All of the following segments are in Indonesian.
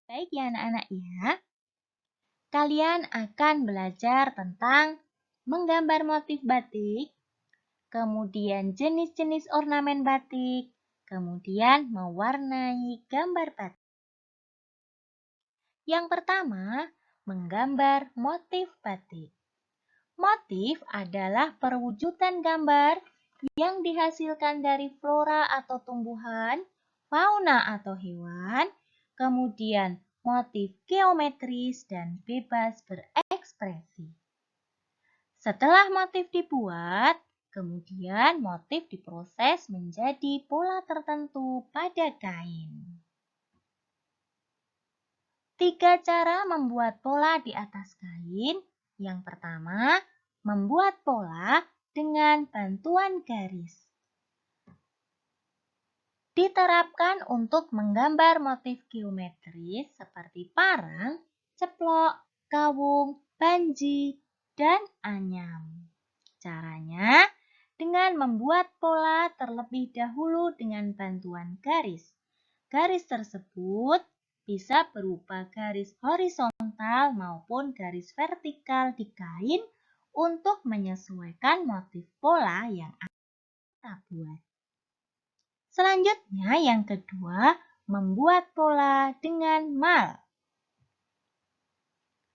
Baik ya anak-anak ya, kalian akan belajar tentang menggambar motif batik, kemudian jenis-jenis ornamen batik, kemudian mewarnai gambar batik. Yang pertama, menggambar motif batik. Motif adalah perwujudan gambar yang dihasilkan dari flora atau tumbuhan, fauna atau hewan, kemudian motif geometris dan bebas berekspresi. Setelah motif dibuat, kemudian motif diproses menjadi pola tertentu pada kain. 3 cara membuat pola di atas kain. Yang pertama, membuat pola dengan bantuan garis. Diterapkan untuk menggambar motif geometris seperti parang, ceplok, kawung, banji, dan anyam. Caranya dengan membuat pola terlebih dahulu dengan bantuan garis. Garis tersebut bisa berupa garis horizontal maupun garis vertikal di kain untuk menyesuaikan motif pola yang akan kita buat. Selanjutnya yang kedua, membuat pola dengan mal.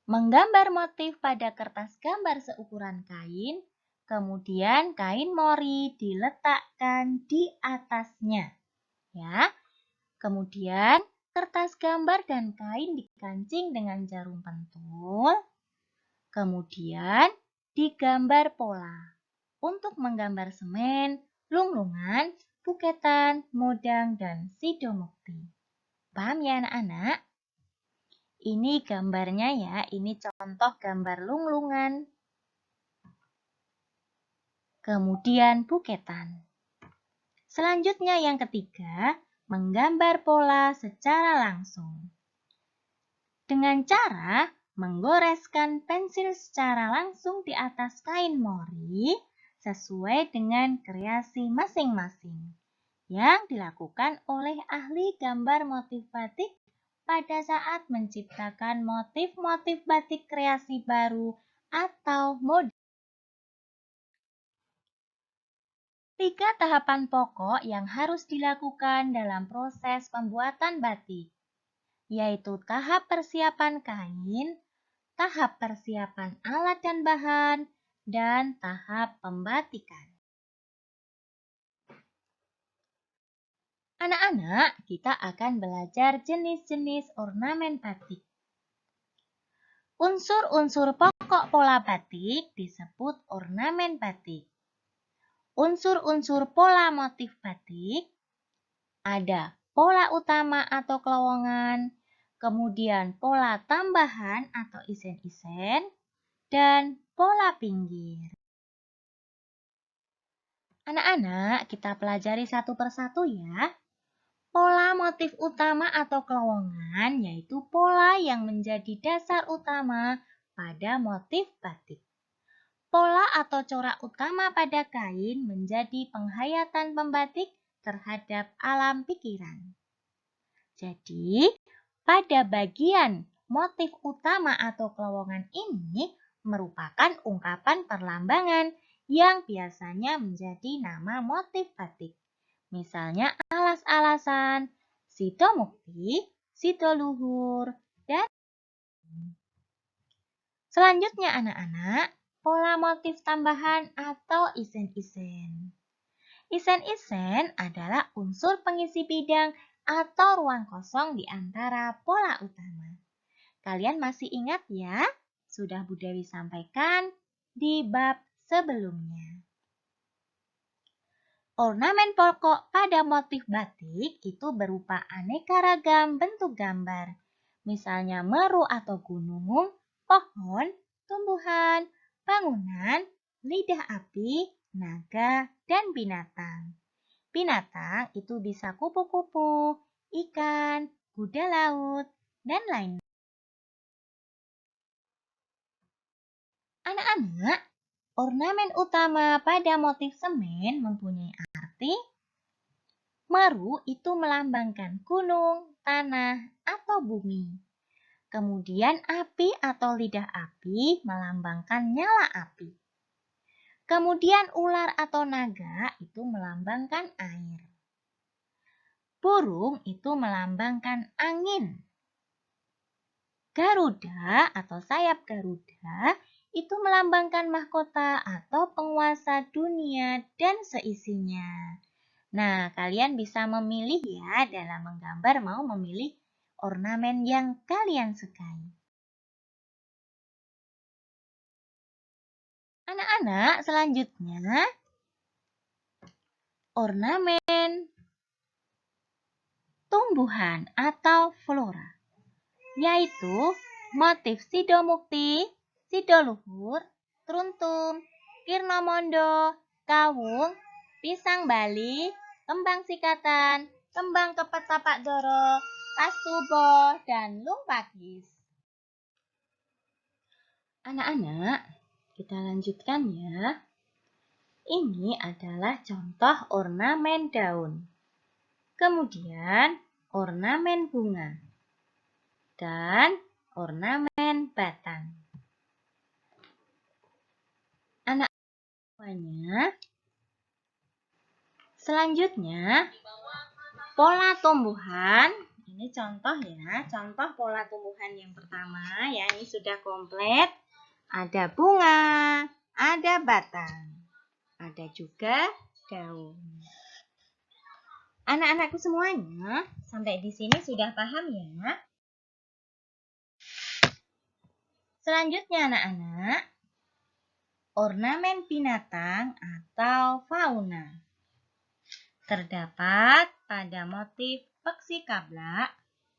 Menggambar motif pada kertas gambar seukuran kain, kemudian kain mori diletakkan di atasnya. Ya. Kemudian kertas gambar dan kain dikancing dengan jarum pentul. Kemudian digambar pola. Untuk menggambar semen, lunglungan, buketan, modang, dan sidomukti. Paham ya anak-anak? Ini gambarnya ya, ini contoh gambar lunglungan. Kemudian buketan. Selanjutnya yang ketiga, menggambar pola secara langsung. Dengan cara menggoreskan pensil secara langsung di atas kain mori sesuai dengan kreasi masing-masing yang dilakukan oleh ahli gambar motif batik pada saat menciptakan motif-motif batik kreasi baru atau modern. 3 tahapan pokok yang harus dilakukan dalam proses pembuatan batik, yaitu tahap persiapan kain, tahap persiapan alat dan bahan, dan tahap pembatikan. Anak-anak, kita akan belajar jenis-jenis ornamen batik. Unsur-unsur pokok pola batik disebut ornamen batik. Unsur-unsur pola motif batik ada pola utama atau kelowongan, kemudian pola tambahan atau isen-isen, dan pola pinggir. Anak-anak, kita pelajari satu persatu ya. Pola motif utama atau kelowongan yaitu pola yang menjadi dasar utama pada motif batik. Pola atau corak utama pada kain menjadi penghayatan pembatik terhadap alam pikiran. Jadi, pada bagian motif utama atau kelowongan ini merupakan ungkapan perlambangan yang biasanya menjadi nama motif batik. Misalnya alas-alasan, sidomukti, sidoluhur, dan selanjutnya anak-anak, pola motif tambahan atau isen-isen. Isen-isen adalah unsur pengisi bidang atau ruang kosong di antara pola utama. Kalian masih ingat ya? Sudah Bu Dewi sampaikan di bab sebelumnya. Ornamen pokok pada motif batik itu berupa aneka ragam bentuk gambar. Misalnya meru atau gunung, pohon, tumbuhan, bangunan, lidah api, naga, dan binatang. Binatang itu bisa kupu-kupu, ikan, kuda laut, dan lain-lain. Anak-anak, ornamen utama pada motif semen mempunyai arti Meru itu melambangkan gunung, tanah, atau bumi. Kemudian api atau lidah api melambangkan nyala api. Kemudian ular atau naga itu melambangkan air. Burung itu melambangkan angin. Garuda atau sayap Garuda itu melambangkan mahkota atau penguasa dunia dan seisinya. Nah, kalian bisa memilih ya dalam menggambar mau memilih ornamen yang kalian sukai. Anak-anak, selanjutnya ornamen tumbuhan atau flora, yaitu motif sidomukti, sidoluhur, truntum, kirnomondo, kawung, pisang Bali, kembang sikatan, kembang kepet tapak doro, kastubo, dan lumpakis. Anak-anak, kita lanjutkan ya. Ini adalah contoh ornamen daun. Kemudian ornamen bunga dan ornamen batang. Anak semuanya, selanjutnya pola tumbuhan. Ini contoh ya, contoh pola tumbuhan yang pertama ya, ini sudah komplit. Ada bunga, ada batang, ada juga daun. Anak-anakku semuanya, sampai di sini sudah paham ya? Selanjutnya anak-anak, ornamen binatang atau fauna. Terdapat pada motif peksi kablak,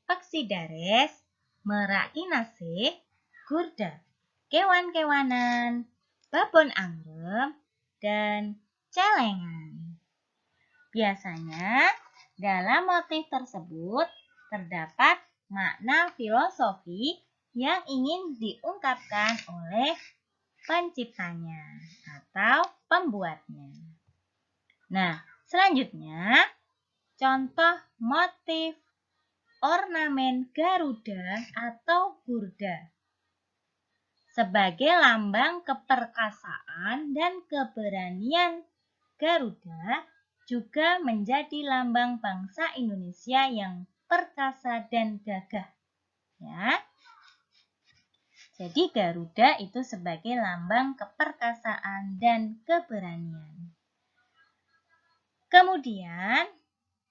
peksi dares, merak kinasih, gurda, kewan-kewanan, babon angrem, dan celengan. Biasanya dalam motif tersebut terdapat makna filosofi yang ingin diungkapkan oleh penciptanya atau pembuatnya. Nah, selanjutnya contoh motif ornamen Garuda atau Gurda. Sebagai lambang keperkasaan dan keberanian, Garuda juga menjadi lambang bangsa Indonesia yang perkasa dan gagah. Ya. Jadi Garuda itu sebagai lambang keperkasaan dan keberanian. Kemudian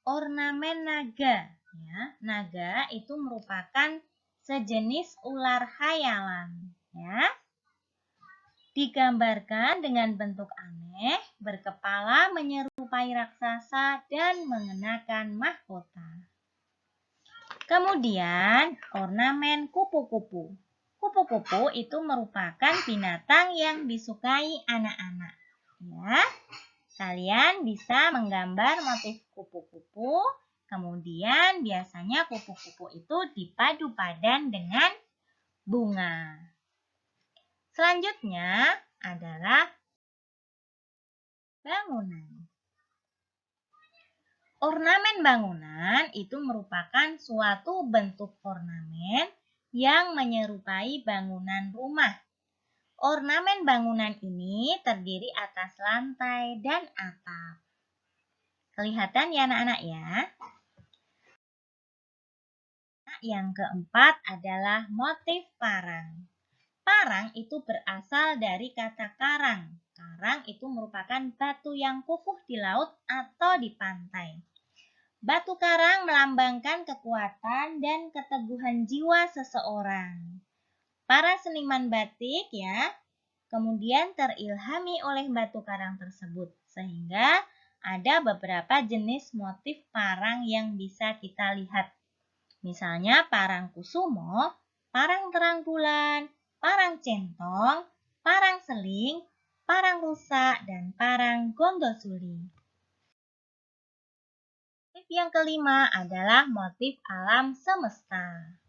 ornamen naga. Ya, naga itu merupakan sejenis ular khayalan. Ya. Digambarkan dengan bentuk aneh, berkepala menyerupai raksasa dan mengenakan mahkota. Kemudian ornamen kupu-kupu. Kupu-kupu itu merupakan binatang yang disukai anak-anak. Ya, kalian bisa menggambar motif kupu-kupu. Kemudian biasanya kupu-kupu itu dipadu padan dengan bunga. Selanjutnya adalah bangunan. Ornamen bangunan itu merupakan suatu bentuk ornamen yang menyerupai bangunan rumah. Ornamen bangunan ini terdiri atas lantai dan atap. Kelihatan ya anak-anak ya? Yang keempat adalah motif parang. Parang itu berasal dari kata karang. Karang itu merupakan batu yang kukuh di laut atau di pantai. Batu karang melambangkan kekuatan dan keteguhan jiwa seseorang. Para seniman batik ya, kemudian terilhami oleh batu karang tersebut. Sehingga ada beberapa jenis motif parang yang bisa kita lihat. Misalnya parang kusumo, parang terang bulan, parang centong, parang seling, parang rusak, dan parang gondosuli. Motif yang kelima adalah motif alam semesta.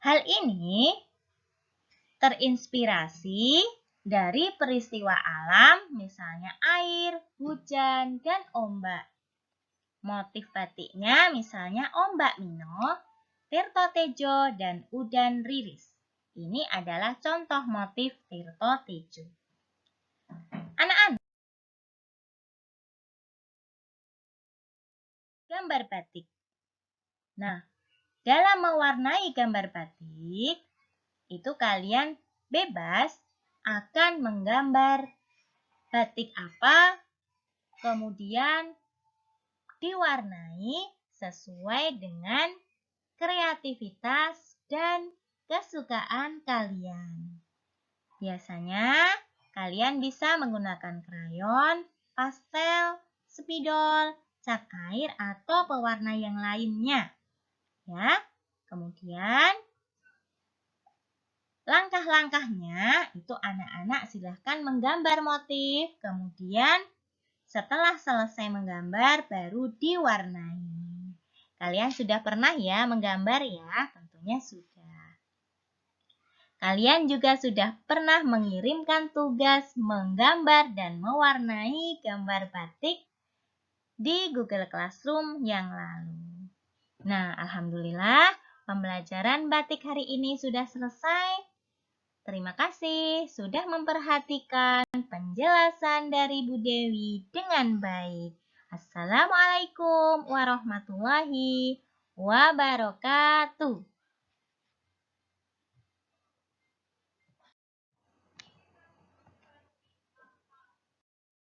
Hal ini terinspirasi dari peristiwa alam, misalnya air, hujan, dan ombak. Motif batiknya misalnya Ombak Mino, Tirto Tejo, dan Udan Riris. Ini adalah contoh motif Tirto Tejo. Anak-anak, gambar batik. Nah, dalam mewarnai gambar batik, itu kalian bebas akan menggambar batik apa, kemudian diwarnai sesuai dengan kreativitas dan kesukaan kalian. Biasanya, kalian bisa menggunakan krayon, pastel, spidol, cat air, atau pewarna yang lainnya. Ya, kemudian langkah-langkahnya itu anak-anak silahkan menggambar motif, kemudian setelah selesai menggambar baru diwarnai. Kalian sudah pernah ya menggambar ya? Tentunya sudah. Kalian juga sudah pernah mengirimkan tugas menggambar dan mewarnai gambar batik di Google Classroom yang lalu. Nah, alhamdulillah pembelajaran batik hari ini sudah selesai. Terima kasih sudah memperhatikan penjelasan dari Bu Dewi dengan baik. Assalamualaikum warahmatullahi wabarakatuh.